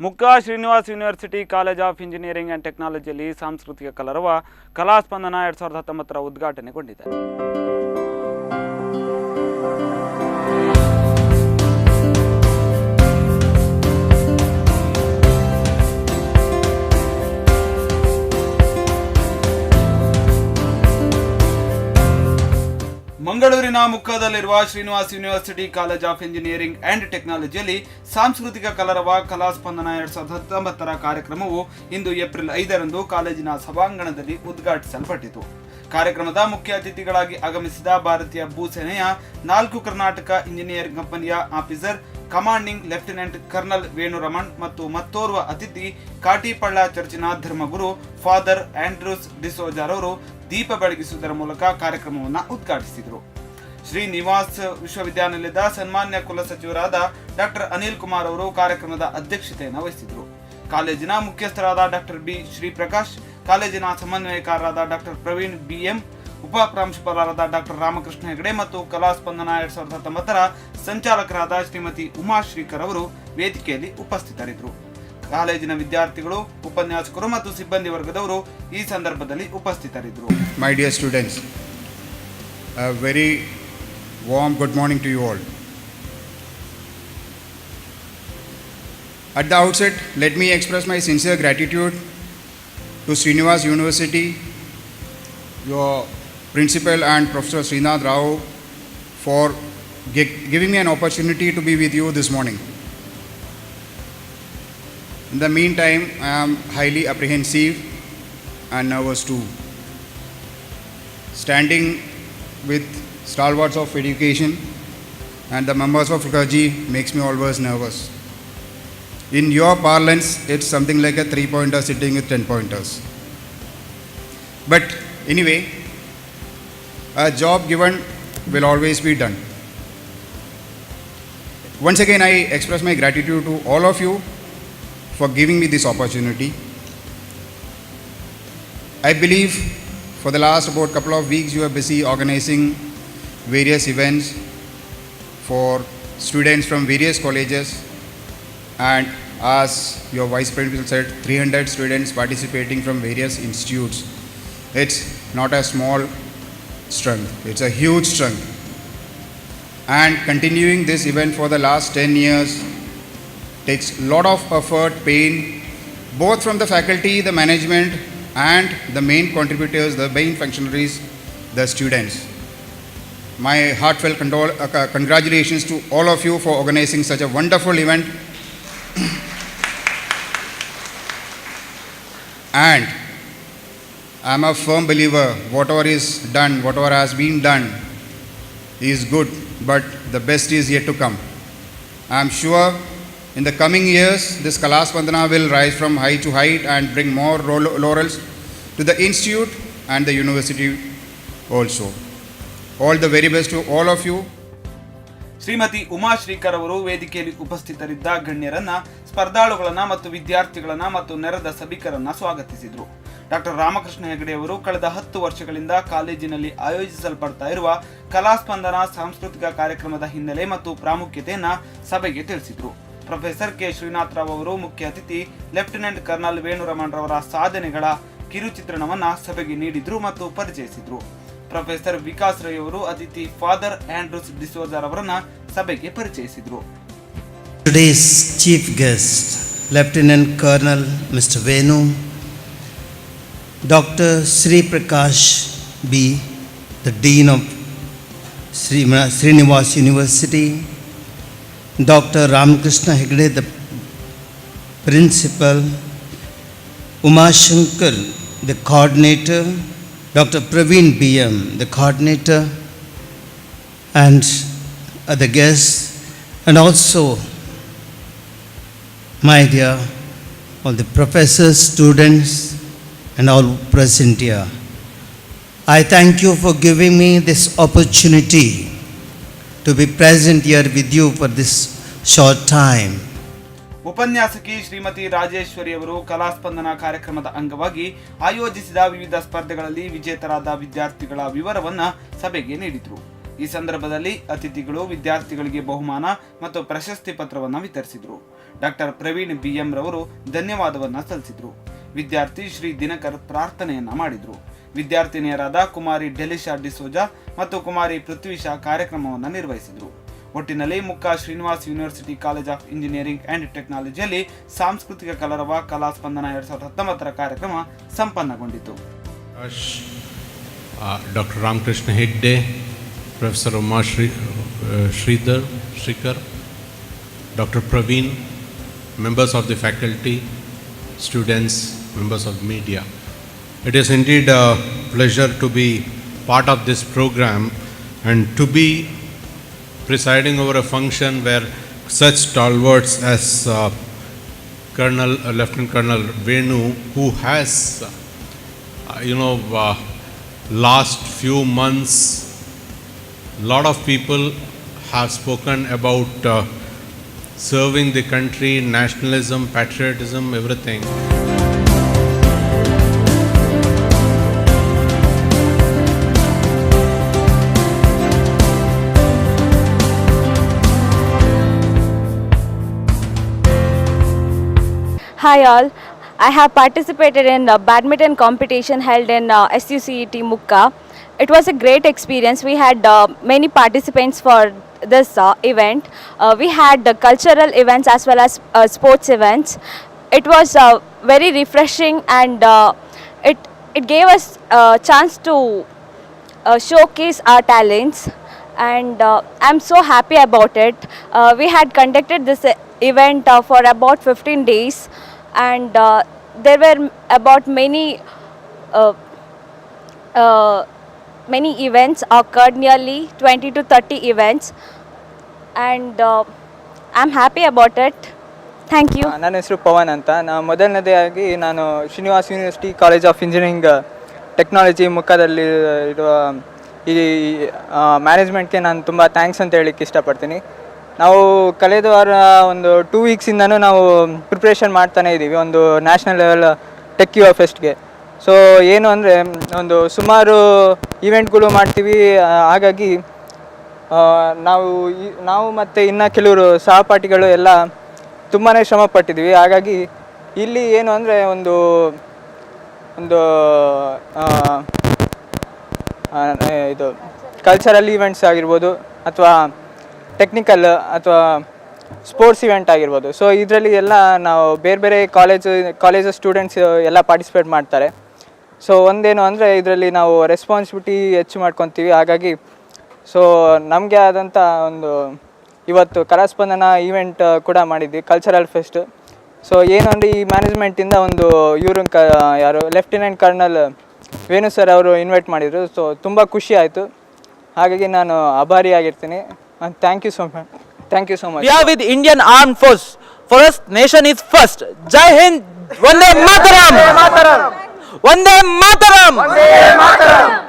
ಮುಕ್ಕಾ Srinivas university college of engineering and ಟೆಕ್ನಾಲಜಿಯಲ್ಲಿ ಸಾಂಸ್ಕೃತಿಕ ಕಲರವ ಕಲಾಸ್ಪಂದನ 2019 ಉದ್ಘಾಟನೆಗೊಂಡಿದೆ. ಮಂಗಳೂರಿನ ಮುಕ್ಕದಲ್ಲಿರುವ Srinivas university college of engineering and ಟೆಕ್ನಾಲಜಿಯಲ್ಲಿ ಸಾಂಸ್ಕೃತಿಕ ಕಲರವ ಕಲಾಸ್ಪಂದನ 2019 ಕಾರ್ಯಕ್ರಮವು ಇಂದು ಏಪ್ರಿಲ್ 5ರಂದು ಕಾಲೇಜಿನ ಸಭಾಂಗಣದಲ್ಲಿ ಉದ್ಘಾಟಿಸಲ್ಪಟ್ಟಿತು. ಕಾರ್ಯಕ್ರಮದ ಮುಖ್ಯ ಅತಿಥಿಗಳಾಗಿ ಆಗಮಿಸಿದ ಭಾರತೀಯ ಭೂಸೇನೆಯ 4 ಕರ್ನಾಟಕ ಇಂಜಿನಿಯರಿಂಗ್ ಕಂಪನಿಯ ಆಫೀಸರ್ ಕಮಾಂಡಿಂಗ್ ಲೆಫ್ಟಿನೆಂಟ್ ಕರ್ನಲ್ ವೇಣುರಮಣ್ ಮತ್ತು ಮತ್ತೋರ್ವ ಅತಿಥಿ ಕಾಟಿಪಳ್ಳ ಚರ್ಚಿನ ಧರ್ಮಗುರು ಫಾದರ್ ಆಂಡ್ರೂಸ್ ಡಿಸೋಜಾರವರು ದೀಪ ಬೆಳಗಿಸುವುದರ ಮೂಲಕ ಕಾರ್ಯಕ್ರಮವನ್ನು ಉದ್ಘಾಟಿಸಿದರು. ಶ್ರೀನಿವಾಸ್ ವಿಶ್ವವಿದ್ಯಾನಿಲಯದ ಸನ್ಮಾನ್ಯ ಕುಲಸಚಿವರಾದ ಡಾಕ್ಟರ್ ಅನಿಲ್ ಕುಮಾರ್ ಅವರು ಕಾರ್ಯಕ್ರಮದ ಅಧ್ಯಕ್ಷತೆಯನ್ನು ವಹಿಸಿದರು. ಕಾಲೇಜಿನ ಮುಖ್ಯಸ್ಥರಾದ ಡಾಕ್ಟರ್ ಬಿ ಶ್ರೀಪ್ರಕಾಶ್, ಕಾಲೇಜಿನ ಸಮನ್ವಯಕಾರರಾದ ಡಾಕ್ಟರ್ ಪ್ರವೀಣ್ ಬಿಎಂ, ಉಪ ಪ್ರಾಂಶುಪಾಲರಾದ ಡಾಕ್ಟರ್ ರಾಮಕೃಷ್ಣ ಹೆಗಡೆ ಮತ್ತು ಕಲಾಸ್ಪಂದನ 2019 ಸಂಚಾಲಕರಾದ ಶ್ರೀಮತಿ ಉಮಾ ಶ್ರೀಕರ್ ಅವರು ವೇದಿಕೆಯಲ್ಲಿ ಉಪಸ್ಥಿತರಿದ್ದರು. ಕಾಲೇಜಿನ ವಿದ್ಯಾರ್ಥಿಗಳು, ಉಪನ್ಯಾಸಕರು ಮತ್ತು ಸಿಬ್ಬಂದಿ ವರ್ಗದವರು ಈ ಸಂದರ್ಭದಲ್ಲಿ ಉಪಸ್ಥಿತರಿದ್ದರು. My dear students, a very warm good morning to you all. At the outset, let me express my sincere gratitude to Srinivas University, your principal and Professor Srinath Rao for giving me an opportunity to be with you this morning. In the meantime, I am highly apprehensive and nervous too. Standing with stalwarts of education and the members of clergy makes me always nervous. In your parlance, it's something like a 3-pointer sitting with 10 pointers. But anyway, a job given will always be done. Once again, I express my gratitude to all of you for giving me this opportunity. I believe for the last about couple of weeks you are busy organizing various events for students from various colleges, and as your vice principal said, 300 students participating from various institutes. It's not a small strength, it's a huge strength. And continuing this event for the last 10 years takes a lot of effort, pain, both from the faculty, the management, and the main contributors, the main functionaries, the students. My heartfelt congratulations to all of you for organizing such a wonderful event. And I am a firm believer, whatever is done, whatever has been done is good, but the best is yet to come. I am sure in the coming years, this Kalaspandana will rise from height to height and bring more laurels to the institute and the university also. All the very best to all of you. Shrimati Uma Shrikar ಅವರು ವೇದಿಕೆಯಲ್ಲಿ ಉಪಸ್ಥಿತರಿದ್ದ ಗಣ್ಯರನ್ನ, ಸ್ಪರ್ಧಾಳುಗಳನ್ನ ಮತ್ತು ವಿದ್ಯಾರ್ಥಿಗಳನ್ನ ಮತ್ತು ನೆರೆದ ಸಭಿಕರನ್ನ ಸ್ವಾಗತಿಸಿದರು. Doctor Ramakrishna Hegde ಅವರು ಕಳೆದ 10 ವರ್ಷಗಳಿಂದ ಕಾಲೇಜಿನಲ್ಲಿ ಆಯೋಜಿಸಲ್ಪಡ್ತಾ ಇರುವ ಕಲಾಸ್ಪಂದನ ಸಾಂಸ್ಕೃತಿಕ ಕಾರ್ಯಕ್ರಮದ ಹಿನ್ನೆಲೆ ಮತ್ತು ಪ್ರಾಮುಖ್ಯತೆಯನ್ನ ಸಭೆಗೆ ತಿಳಿಸಿದರು. ಪ್ರೊಫೆಸರ್ ಕೆ ಶ್ರೀನಾಥ್ ರಾವ್ ಅವರು ಮುಖ್ಯ ಅತಿಥಿ ಲೆಫ್ಟಿನೆಂಟ್ ಕರ್ನಲ್ ವೇಣುರಮಣ್ ರವರ ಸಾಧನೆಗಳ ಕಿರುಚಿತ್ರಣವನ್ನ ಸಭೆಗೆ ನೀಡಿದ್ರು ಮತ್ತು ಪರಿಚಯಿಸಿದ್ರು. ಪ್ರೊಫೆಸರ್ ವಿಕಾಸ್ ರೈ ಅವರು ಅತಿಥಿ ಫಾದರ್ ಆಂಡ್ರೂಸ್ ಡಿಸೋಜಾರ್ ಅವರನ್ನ ಸಭೆಗೆ ಪರಿಚಯಿಸಿದ್ರು. Today's chief guest, Lieutenant Colonel Mr. Venu, Dr. Sri Prakash B, the Dean of Srinivas University, Dr. Ramakrishna Hegde, the Principal, Uma Shankar, the Coordinator, Dr. Praveen BM, the Coordinator, and other guests, and also my dear all the professors, students, and all present here. I thank you for giving me this opportunity to be present here with you for this short time. ಉಪನ್ಯಾಸಕಿ ಶ್ರೀಮತಿ ರಾಜೇಶ್ವರಿ ಅವರು ಕಲಾಸ್ಪಂದನ ಕಾರ್ಯಕ್ರಮದ ಅಂಗವಾಗಿ ಆಯೋಜಿಸಿದ ವಿವಿಧ ಸ್ಪರ್ಧೆಗಳಲ್ಲಿ ವಿಜೇತರಾದ ವಿದ್ಯಾರ್ಥಿಗಳ ವಿವರವನ್ನ ಸಭೆಗೆ ನೀಡಿದರು. ಈ ಸಂದರ್ಭದಲ್ಲಿ ಅತಿಥಿಗಳು ವಿದ್ಯಾರ್ಥಿಗಳಿಗೆ ಬಹುಮಾನ ಮತ್ತು ಪ್ರಶಸ್ತಿ ಪತ್ರವನ್ನು ವಿತರಿಸಿದರು. ಡಾಕ್ಟರ್ ಪ್ರವೀಣ್ BM ರವರು ಧನ್ಯವಾದವನ್ನ ಸಲ್ಲಿಸಿದರು. ವಿದ್ಯಾರ್ಥಿ ಶ್ರೀ ದಿನಕರ್ ಪ್ರಾರ್ಥನೆಯನ್ನ ಮಾಡಿದರು. ವಿದ್ಯಾರ್ಥಿನಿಯರಾದ ಕುಮಾರಿ ಡೆಲಿಶಾ ಡಿಸೋಜಾ ಮತ್ತು ಕುಮಾರಿ ಪೃಥ್ವಿಶಾ ಕಾರ್ಯಕ್ರಮವನ್ನು ನಿರ್ವಹಿಸಿದರು. ಒಟ್ಟಿನಲ್ಲಿ Mukka Srinivas university college of engineering and ಟೆಕ್ನಾಲಜಿಯಲ್ಲಿ ಸಾಂಸ್ಕೃತಿಕ ಕಲರವ ಕಲಾ ಸ್ಪಂದನ 2019 ಕಾರ್ಯಕ್ರಮ ಸಂಪನ್ನಗೊಂಡಿತು. Dr. Ramakrishna Hegde, Professor Uma Shrikar, Dr. Praveen, members of the faculty, students, members of the media. It is indeed a pleasure to be part of this program and to be presiding over a function where such stalwarts as Lieutenant Colonel Venu, who has, last few months, lot of people have spoken about serving the country, nationalism, patriotism, everything. Hi all, I have participated in a badminton competition held in SUCET Mukka. It was a great experience. We had many participants for this event. We had cultural events as well as sports events. It was very refreshing and it gave us a chance to showcase our talents, and I'm so happy about it. We had conducted this event for about 15 days, and there were about many events occurred, nearly 20 to 30 events, and I'm happy about it. Thank you. ನನ್ನ ಹೆಸರು ಪವನ್ ಅಂತ. ಮೊದಲನೇದಾಗಿ ನಾನು Srinivas university college of engineering technology ಮುಖದಲ್ಲಿ ಇರುವ ಈ ಮ್ಯಾನೇಜ್ಮೆಂಟ್ಗೆ ನಾನು ತುಂಬ ಥ್ಯಾಂಕ್ಸ್ ಅಂತ ಹೇಳಲಿಕ್ಕೆ ಇಷ್ಟಪಡ್ತೀನಿ. ನಾವು ಕಳೆದ ವಾರ ಒಂದು 2 ವೀಕ್ಸಿಂದನೂ ನಾವು ಪ್ರಿಪ್ರೇಷನ್ ಮಾಡ್ತಾನೇ ಇದ್ದೀವಿ ಒಂದು ನ್ಯಾಷನಲ್ ಲೆವೆಲ್ ಟೆಕ್ ಯುವ ಫೆಸ್ಟ್ಗೆ. ಸೊ ಏನು ಅಂದರೆ ಒಂದು ಸುಮಾರು ಈವೆಂಟ್ಗಳು ಮಾಡ್ತೀವಿ. ಹಾಗಾಗಿ ನಾವು ಮತ್ತು ಇನ್ನು ಕೆಲವರು ಸಹಪಾಠಿಗಳು ಎಲ್ಲ ತುಂಬಾ ಶ್ರಮ ಪಟ್ಟಿದ್ವಿ. ಹಾಗಾಗಿ ಇಲ್ಲಿ ಏನು ಅಂದರೆ ಒಂದು ಇದು ಕಲ್ಚರಲ್ ಈವೆಂಟ್ಸ್ ಆಗಿರ್ಬೋದು ಅಥವಾ ಟೆಕ್ನಿಕಲ್ ಅಥವಾ ಸ್ಪೋರ್ಟ್ಸ್ ಇವೆಂಟ್ ಆಗಿರ್ಬೋದು. ಸೊ ಇದರಲ್ಲಿ ಎಲ್ಲ ನಾವು ಬೇರೆ ಬೇರೆ ಕಾಲೇಜ್ ಸ್ಟೂಡೆಂಟ್ಸ್ ಎಲ್ಲ ಪಾರ್ಟಿಸಿಪೇಟ್ ಮಾಡ್ತಾರೆ. ಸೊ ಒಂದೇನು ಅಂದರೆ ಇದರಲ್ಲಿ ನಾವು ರೆಸ್ಪಾನ್ಸಿಬಿಲಿಟಿ ಹೆಚ್ಚು ಮಾಡ್ಕೊತೀವಿ. ಹಾಗಾಗಿ ಸೊ ನಮಗೆ ಆದಂಥ ಒಂದು ಇವತ್ತು ಕಲಾಸ್ಪಂದನ ಈವೆಂಟ್ ಕೂಡ ಮಾಡಿದ್ವಿ, ಕಲ್ಚರಲ್ ಫೆಸ್ಟ್. ಸೊ ಏನು ಅಂದರೆ ಈ ಮ್ಯಾನೇಜ್ಮೆಂಟಿಂದ ಒಂದು ಇವರು ಯಾರು ಲೆಫ್ಟಿನೆಂಟ್ ಕರ್ನಲ್ ವೇಣು ಸರ್ ಅವರು ಇನ್ವೈಟ್ ಮಾಡಿದರು. ಸೊ ತುಂಬ ಖುಷಿ ಆಯಿತು. ಹಾಗಾಗಿ ನಾನು ಆಭಾರಿಯಾಗಿರ್ತೀನಿ. Thank you so much. Thank you so much. We are with Indian Armed Force. For us, nation is first. Jai Hind. Vande Mataram. Vande Mataram. Vande Mataram.